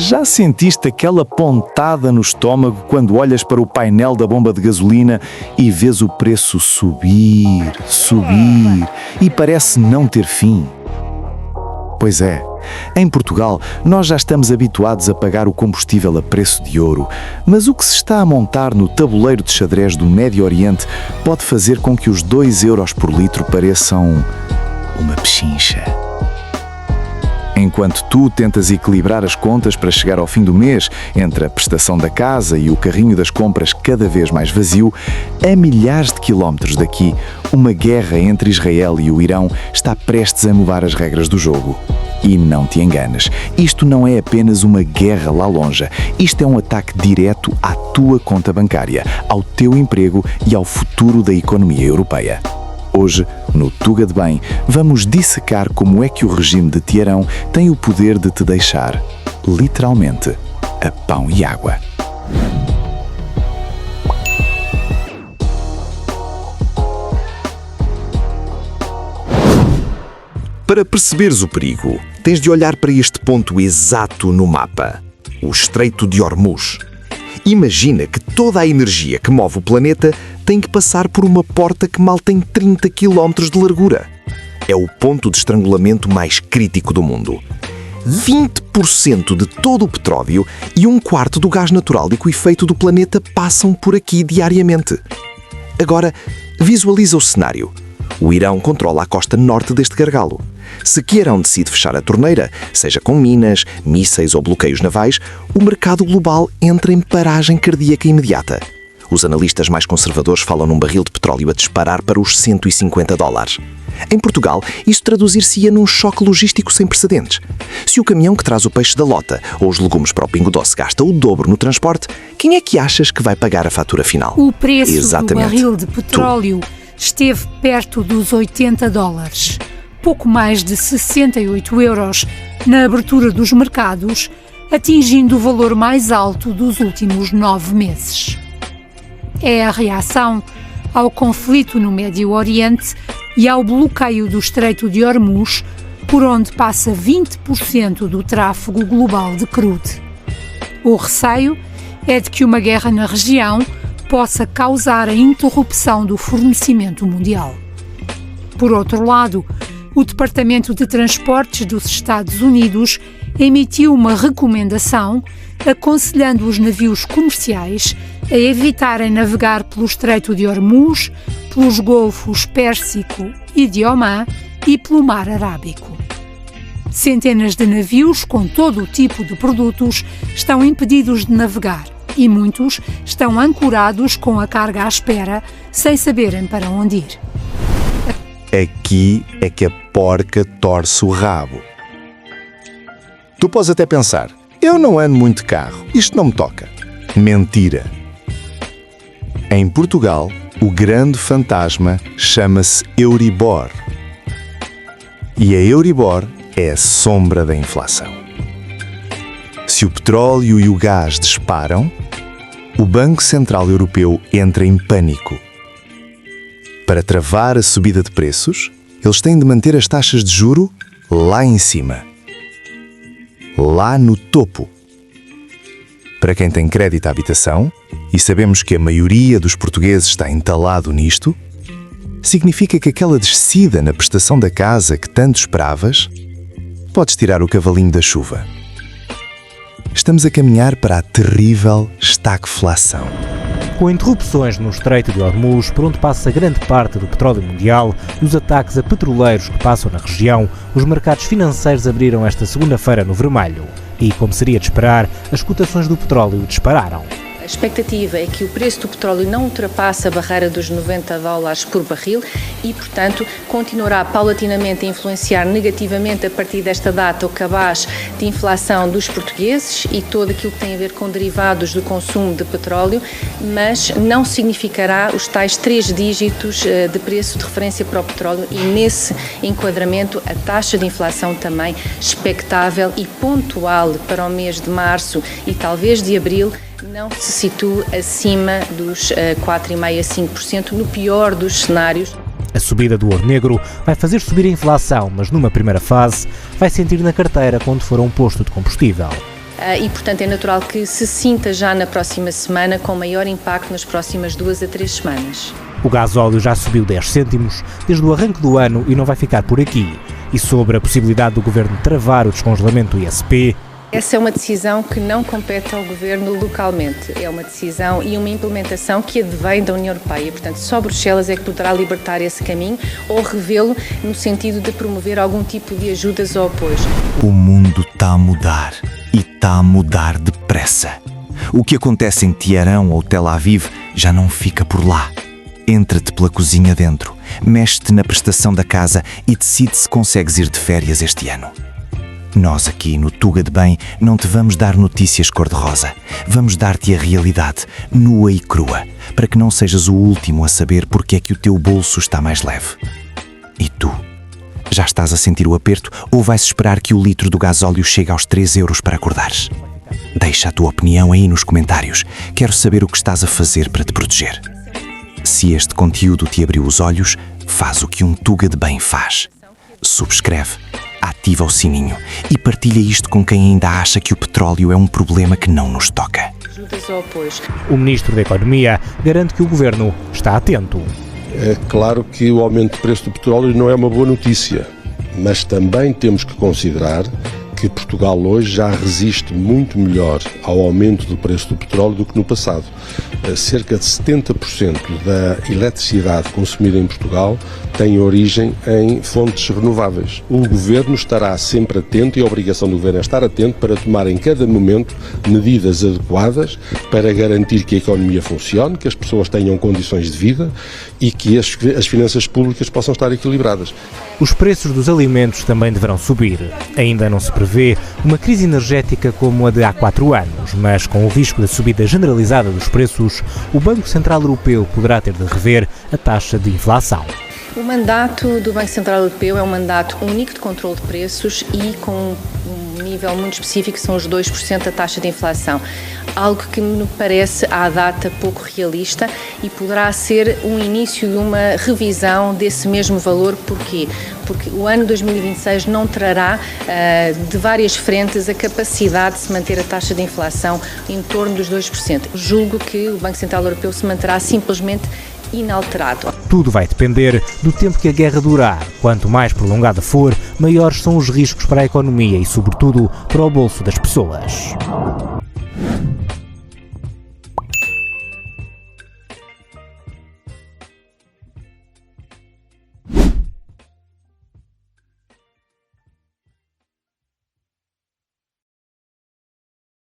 Já sentiste aquela pontada no estômago quando olhas para o painel da bomba de gasolina e vês o preço subir e parece não ter fim? Pois é, em Portugal nós já estamos habituados a pagar o combustível a preço de ouro, mas o que se está a montar no tabuleiro de xadrez do Médio Oriente pode fazer com que os 2 euros por litro pareçam uma pechincha. Enquanto tu tentas equilibrar as contas para chegar ao fim do mês, entre a prestação da casa e o carrinho das compras cada vez mais vazio, a milhares de quilómetros daqui, uma guerra entre Israel e o Irão está prestes a mudar as regras do jogo. E não te enganes, isto não é apenas uma guerra lá longe, isto é um ataque direto à tua conta bancária, ao teu emprego e ao futuro da economia europeia. Hoje, no Tuga de Bem, vamos dissecar como é que o regime de Teherão tem o poder de te deixar, literalmente, a pão e água. Para perceberes o perigo, tens de olhar para este ponto exato no mapa, o Estreito de Hormuz. Imagina que toda a energia que move o planeta tem que passar por uma porta que mal tem 30 km de largura. É o ponto de estrangulamento mais crítico do mundo. 20% de todo o petróleo e 1/4 do gás natural liquefeito do planeta passam por aqui diariamente. Agora, visualiza o cenário. O Irão controla a costa norte deste gargalo. Se Teherão decide fechar a torneira, seja com minas, mísseis ou bloqueios navais, o mercado global entra em paragem cardíaca imediata. Os analistas mais conservadores falam num barril de petróleo a disparar para os $150. Em Portugal, isso traduzir-se-ia num choque logístico sem precedentes. Se o caminhão que traz o peixe da lota ou os legumes para o Pingo Doce gasta o dobro no transporte, quem é que achas que vai pagar a fatura final? O preço do barril de petróleo esteve perto dos $80, pouco mais de 68 euros na abertura dos mercados, atingindo o valor mais alto dos últimos 9 meses. É a reação ao conflito no Médio Oriente e ao bloqueio do Estreito de Hormuz, por onde passa 20% do tráfego global de crude. O receio é de que uma guerra na região possa causar a interrupção do fornecimento mundial. Por outro lado, o Departamento de Transportes dos Estados Unidos emitiu uma recomendação aconselhando os navios comerciais a evitarem navegar pelo Estreito de Hormuz, pelos Golfos Pérsico e de Omã e pelo Mar Arábico. Centenas de navios com todo o tipo de produtos estão impedidos de navegar e muitos estão ancorados com a carga à espera, sem saberem para onde ir. Aqui é que a porca torce o rabo. Tu podes até pensar, eu não ando muito de carro, isto não me toca. Mentira. Em Portugal, o grande fantasma chama-se Euribor. E a Euribor é a sombra da inflação. Se o petróleo e o gás disparam, o Banco Central Europeu entra em pânico. Para travar a subida de preços, eles têm de manter as taxas de juro lá em cima. Lá no topo. Para quem tem crédito à habitação, e sabemos que a maioria dos portugueses está entalado nisto, significa que aquela descida na prestação da casa que tanto esperavas, podes tirar o cavalinho da chuva. Estamos a caminhar para a terrível estagflação. Com interrupções no Estreito de Hormuz, por onde passa grande parte do petróleo mundial, e os ataques a petroleiros que passam na região, os mercados financeiros abriram esta segunda-feira no vermelho. E, como seria de esperar, as cotações do petróleo dispararam. A expectativa é que o preço do petróleo não ultrapasse a barreira dos $90 por barril e, portanto, continuará paulatinamente a influenciar negativamente a partir desta data o cabaz de inflação dos portugueses e todo aquilo que tem a ver com derivados do consumo de petróleo, mas não significará os tais 3 dígitos de preço de referência para o petróleo e, nesse enquadramento, a taxa de inflação também expectável e pontual para o mês de março e talvez de abril, não se situa acima dos 4,5% a 5% no pior dos cenários. A subida do ouro negro vai fazer subir a inflação, mas numa primeira fase vai sentir na carteira quando for a um posto de combustível. e, portanto, é natural que se sinta já na próxima semana, com maior impacto nas próximas 2 a 3 semanas. O gasóleo já subiu 10 cêntimos desde o arranque do ano e não vai ficar por aqui. E sobre a possibilidade do Governo travar o descongelamento do ISP... Essa é uma decisão que não compete ao Governo localmente. É uma decisão e uma implementação que advém da União Europeia. Portanto, só Bruxelas é que poderá libertar esse caminho ou revê-lo no sentido de promover algum tipo de ajudas ou apoios. O mundo está a mudar e está a mudar depressa. O que acontece em Teherão ou Tel Aviv já não fica por lá. Entra-te pela cozinha dentro, mexe-te na prestação da casa e decide se consegues ir de férias este ano. Nós aqui no Tuga de Bem não te vamos dar notícias cor-de-rosa. Vamos dar-te a realidade, nua e crua, para que não sejas o último a saber porque é que o teu bolso está mais leve. E tu? Já estás a sentir o aperto ou vais esperar que o litro do gasóleo chegue aos 3 euros para acordares? Deixa a tua opinião aí nos comentários. Quero saber o que estás a fazer para te proteger. Se este conteúdo te abriu os olhos, faz o que um Tuga de Bem faz. Subscreve, ativa o sininho e partilha isto com quem ainda acha que o petróleo é um problema que não nos toca. Ajudas ou apoios. O Ministro da Economia garante que o Governo está atento. É claro que o aumento do preço do petróleo não é uma boa notícia, mas também temos que considerar que Portugal hoje já resiste muito melhor ao aumento do preço do petróleo do que no passado. Cerca de 70% da eletricidade consumida em Portugal tem origem em fontes renováveis. O Governo estará sempre atento e a obrigação do Governo é estar atento para tomar em cada momento medidas adequadas para garantir que a economia funcione, que as pessoas tenham condições de vida e que as finanças públicas possam estar equilibradas. Os preços dos alimentos também deverão subir. Ainda não se prevê uma crise energética como a de há 4 anos, mas com o risco da subida generalizada dos preços, o Banco Central Europeu poderá ter de rever a taxa de inflação. O mandato do Banco Central Europeu é um mandato único de controle de preços e com um nível muito específico, que são os 2% da taxa de inflação. Algo que me parece, à data, pouco realista e poderá ser um início de uma revisão desse mesmo valor. Porquê? Porque o ano 2026 não trará, de várias frentes, a capacidade de se manter a taxa de inflação em torno dos 2%. Julgo que o Banco Central Europeu se manterá simplesmente inalterado. Tudo vai depender do tempo que a guerra durar. Quanto mais prolongada for, maiores são os riscos para a economia e, sobretudo, para o bolso das pessoas.